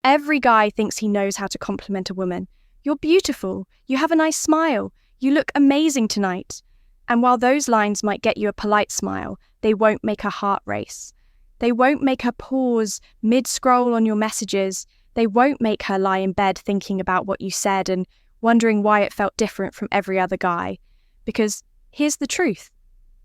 Every guy thinks he knows how to compliment a woman. You're beautiful. You have a nice smile. You look amazing tonight. And while those lines might get you a polite smile, they won't make her heart race. They won't make her pause mid-scroll on your messages. They won't make her lie in bed thinking about what you said and wondering why it felt different from every other guy. Because here's the truth.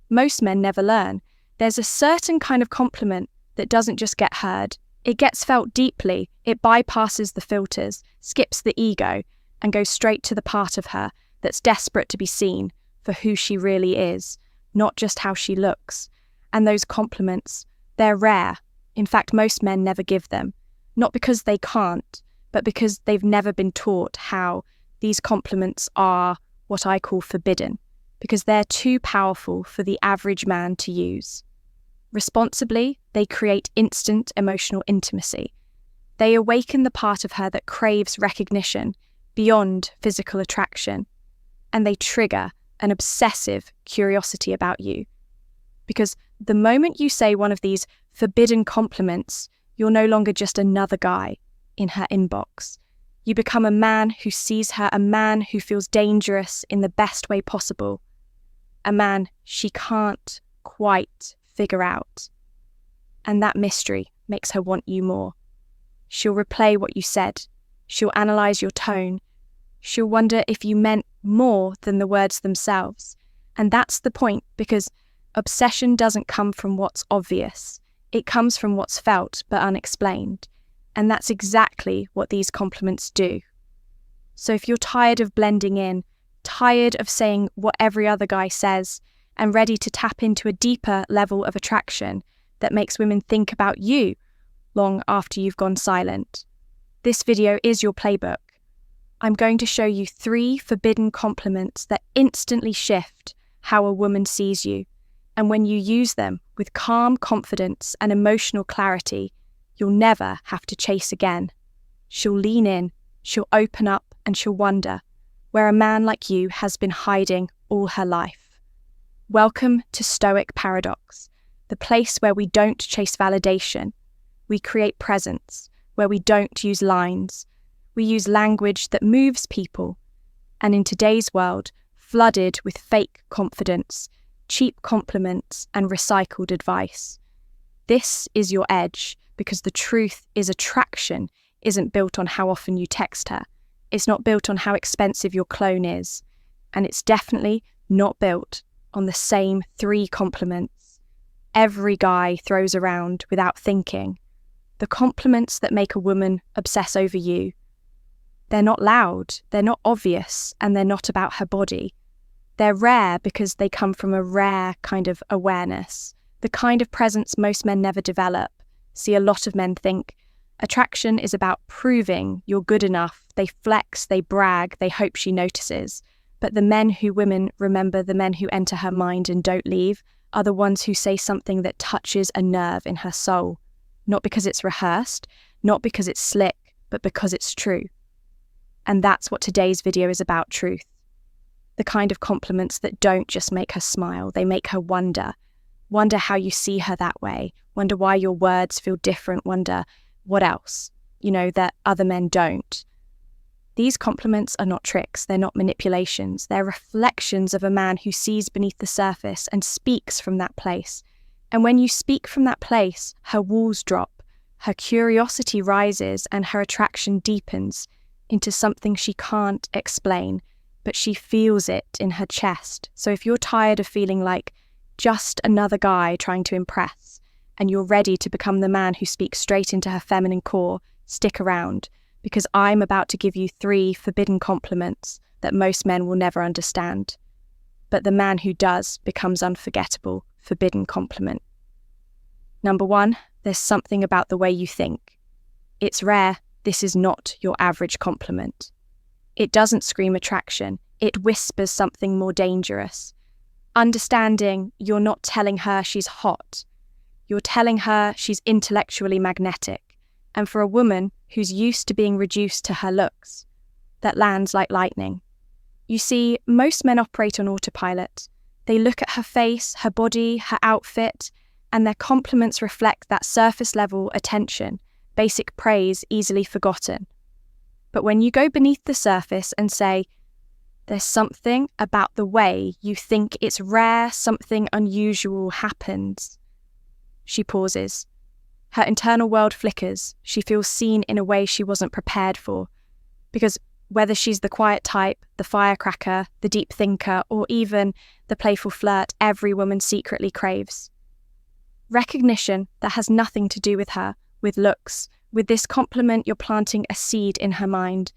Most men never learn. There's a certain kind of compliment that doesn't just get heard. It gets felt deeply. It bypasses the filters, skips the ego, and goes straight to the part of her that's desperate to be seen for who she really is, not just how she looks. And those compliments, they're rare. In fact, most men never give them. Not because they can't, but because they've never been taught how these compliments are what I call forbidden, because they're too powerful for the average man to use. Responsibly, they create instant emotional intimacy. They awaken the part of her that craves recognition beyond physical attraction, and they trigger an obsessive curiosity about you. Because the moment you say one of these forbidden compliments, you're no longer just another guy in her inbox. You become a man who sees her, a man who feels dangerous in the best way possible, a man she can't quite figure out. And that mystery makes her want you more. She'll replay what you said. She'll analyze your tone. She'll wonder if you meant more than the words themselves. And that's the point, because obsession doesn't come from what's obvious. It comes from what's felt but unexplained. And that's exactly what these compliments do. So if you're tired of blending in, tired of saying what every other guy says, and ready to tap into a deeper level of attraction that makes women think about you long after you've gone silent, this video is your playbook. I'm going to show you 3 forbidden compliments that instantly shift how a woman sees you. And when you use them with calm confidence and emotional clarity, you'll never have to chase again. She'll lean in, she'll open up, and she'll wonder where a man like you has been hiding all her life. Welcome to Stoic Paradox, the place where we don't chase validation. We create presence, where we don't use lines. We use language that moves people. And in today's world, flooded with fake confidence, cheap compliments, and recycled advice. This is your edge, because the truth is attraction isn't built on how often you text her. It's not built on how expensive your clone is. And it's definitely not built on the same 3 compliments every guy throws around without thinking. The compliments that make a woman obsess over you. They're not loud, they're not obvious, and they're not about her body. They're rare because they come from a rare kind of awareness, the kind of presence most men never develop. See, a lot of men think attraction is about proving you're good enough. They flex, they brag, they hope she notices. But the men who women remember, the men who enter her mind and don't leave, are the ones who say something that touches a nerve in her soul. Not because it's rehearsed, not because it's slick, but because it's true. And that's what today's video is about, truth. The kind of compliments that don't just make her smile, they make her wonder. Wonder how you see her that way. Wonder why your words feel different. Wonder what else, that other men don't. These compliments are not tricks, they're not manipulations, they're reflections of a man who sees beneath the surface and speaks from that place. And when you speak from that place, her walls drop, her curiosity rises, and her attraction deepens into something she can't explain, but she feels it in her chest. So if you're tired of feeling like just another guy trying to impress, and you're ready to become the man who speaks straight into her feminine core, stick around. Because I'm about to give you 3 forbidden compliments that most men will never understand. But the man who does becomes unforgettable, forbidden compliment. Number 1, there's something about the way you think. It's rare, this is not your average compliment. It doesn't scream attraction, it whispers something more dangerous. Understanding you're not telling her she's hot. You're telling her she's intellectually magnetic. And for a woman who's used to being reduced to her looks, that lands like lightning. You see, most men operate on autopilot. They look at her face, her body, her outfit, and their compliments reflect that surface-level attention, basic praise easily forgotten. But when you go beneath the surface and say, there's something about the way you think it's rare, something unusual happens. She pauses. Her internal world flickers. She feels seen in a way she wasn't prepared for. Because whether she's the quiet type, the firecracker, the deep thinker, or even the playful flirt every woman secretly craves. Recognition that has nothing to do with her, with looks. With this compliment, you're planting a seed in her mind.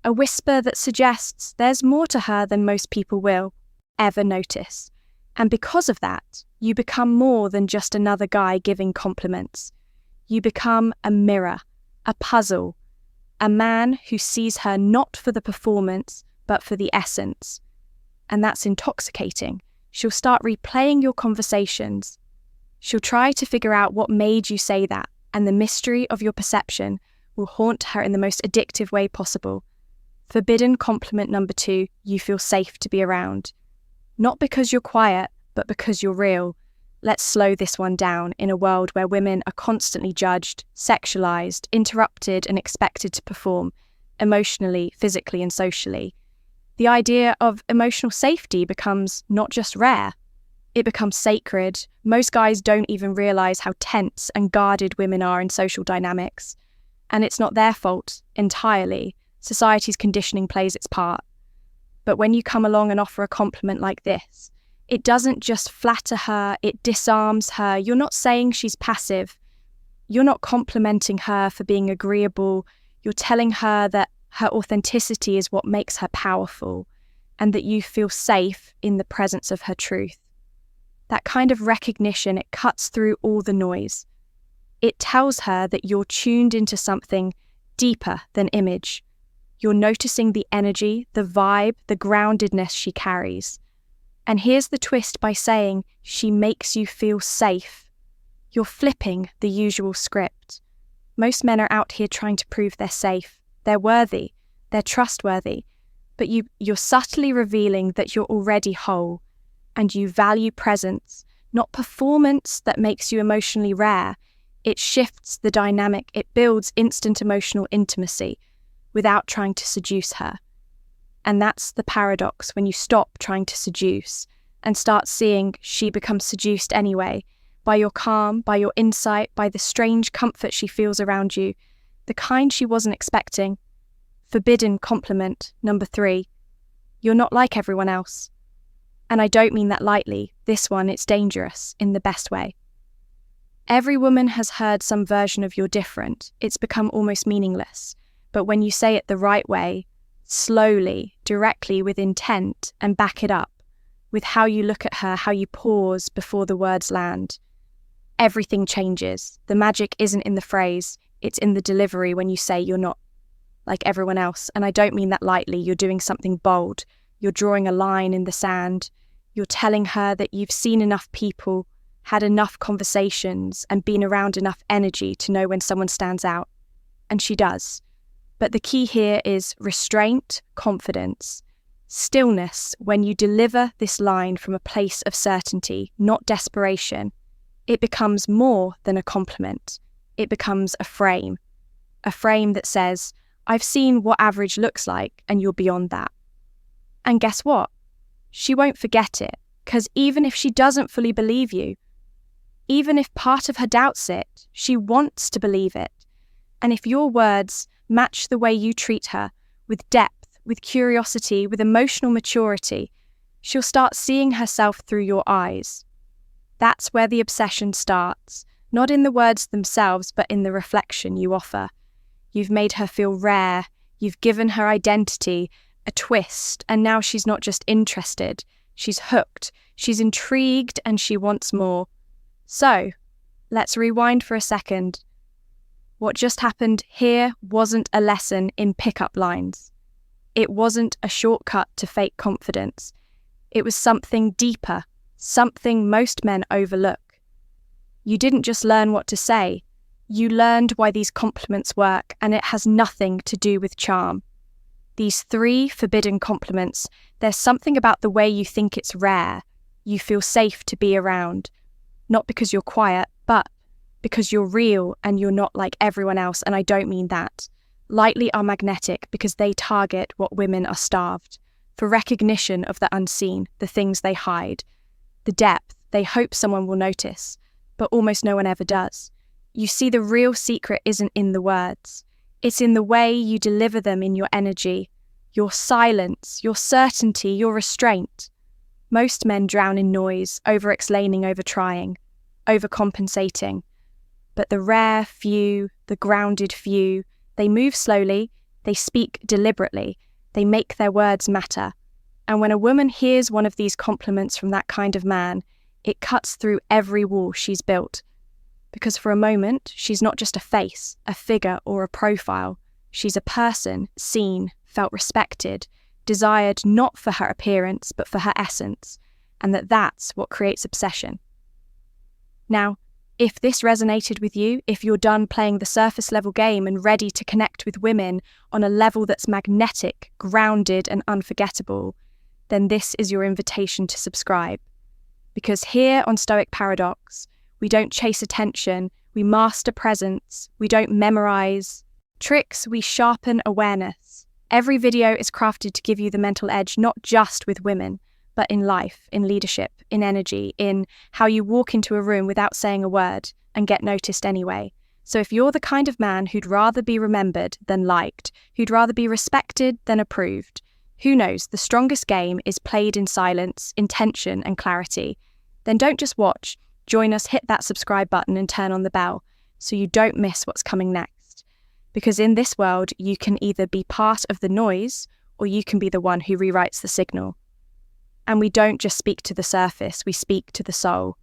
A whisper that suggests there's more to her than most people will ever notice. And because of that, you become more than just another guy giving compliments. You become a mirror, a puzzle, a man who sees her not for the performance, but for the essence. And that's intoxicating. She'll start replaying your conversations. She'll try to figure out what made you say that, and the mystery of your perception will haunt her in the most addictive way possible. Forbidden compliment number 2, you feel safe to be around. Not because you're quiet, but because you're real. Let's slow this one down in a world where women are constantly judged, sexualized, interrupted, and expected to perform, emotionally, physically, and socially. The idea of emotional safety becomes not just rare, it becomes sacred. Most guys don't even realize how tense and guarded women are in social dynamics. And it's not their fault entirely. Society's conditioning plays its part. But when you come along and offer a compliment like this, it doesn't just flatter her, it disarms her. You're not saying she's passive. You're not complimenting her for being agreeable. You're telling her that her authenticity is what makes her powerful and that you feel safe in the presence of her truth. That kind of recognition, it cuts through all the noise. It tells her that you're tuned into something deeper than image. You're noticing the energy, the vibe, the groundedness she carries. And here's the twist by saying she makes you feel safe. You're flipping the usual script. Most men are out here trying to prove they're safe, they're worthy, they're trustworthy, but you're subtly revealing that you're already whole and you value presence, not performance that makes you emotionally rare. It shifts the dynamic, it builds instant emotional intimacy without trying to seduce her. And that's the paradox when you stop trying to seduce and start seeing she becomes seduced anyway, by your calm, by your insight, by the strange comfort she feels around you, the kind she wasn't expecting. Forbidden compliment number 3, you're not like everyone else. And I don't mean that lightly. This one, it's dangerous in the best way. Every woman has heard some version of you're different. It's become almost meaningless. But when you say it the right way, slowly, directly, with intent, and back it up with how you look at her, how you pause before the words land, everything changes. The magic isn't in the phrase, it's in the delivery when you say you're not like everyone else. And I don't mean that lightly. You're doing something bold. You're drawing a line in the sand. You're telling her that you've seen enough people, had enough conversations, and been around enough energy to know when someone stands out. And she does. But the key here is restraint, confidence, stillness when you deliver this line from a place of certainty, not desperation. It becomes more than a compliment. It becomes a frame that says, I've seen what average looks like and you're beyond that. And guess what? She won't forget it, because even if she doesn't fully believe you, even if part of her doubts it, she wants to believe it. And if your words match the way you treat her, with depth, with curiosity, with emotional maturity, she'll start seeing herself through your eyes. That's where the obsession starts, not in the words themselves, but in the reflection you offer. You've made her feel rare, you've given her identity, a twist, and now she's not just interested, she's hooked, she's intrigued, and she wants more. So, let's rewind for a second. What just happened here wasn't a lesson in pickup lines. It wasn't a shortcut to fake confidence. It was something deeper, something most men overlook. You didn't just learn what to say, you learned why these compliments work, and it has nothing to do with charm. These 3 forbidden compliments, there's something about the way you think it's rare, you feel safe to be around, not because you're quiet, but because you're real and you're not like everyone else, and I don't mean that. Lightly are magnetic because they target what women are starved for: recognition of the unseen, the things they hide, the depth they hope someone will notice, but almost no one ever does. You see, the real secret isn't in the words. It's in the way you deliver them, in your energy, your silence, your certainty, your restraint. Most men drown in noise, over-explaining, over-trying, overcompensating. But the rare few, the grounded few, they move slowly, they speak deliberately, they make their words matter. And when a woman hears one of these compliments from that kind of man, it cuts through every wall she's built. Because for a moment, she's not just a face, a figure, or a profile. She's a person, seen, felt respected, desired not for her appearance, but for her essence, and that's what creates obsession. Now, if this resonated with you, if you're done playing the surface level game and ready to connect with women on a level that's magnetic, grounded, and unforgettable, then this is your invitation to subscribe. Because here on Stoic Paradox, we don't chase attention, we master presence, we don't memorize tricks, we sharpen awareness. Every video is crafted to give you the mental edge, not just with women, but in life, in leadership, in energy, in how you walk into a room without saying a word and get noticed anyway. So if you're the kind of man who'd rather be remembered than liked, who'd rather be respected than approved, who knows, the strongest game is played in silence, intention, and clarity. Then don't just watch. Join us, hit that subscribe button and turn on the bell so you don't miss what's coming next. Because in this world, you can either be part of the noise or you can be the one who rewrites the signal. And we don't just speak to the surface, we speak to the soul.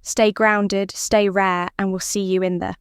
Stay grounded, stay rare, and we'll see you in there.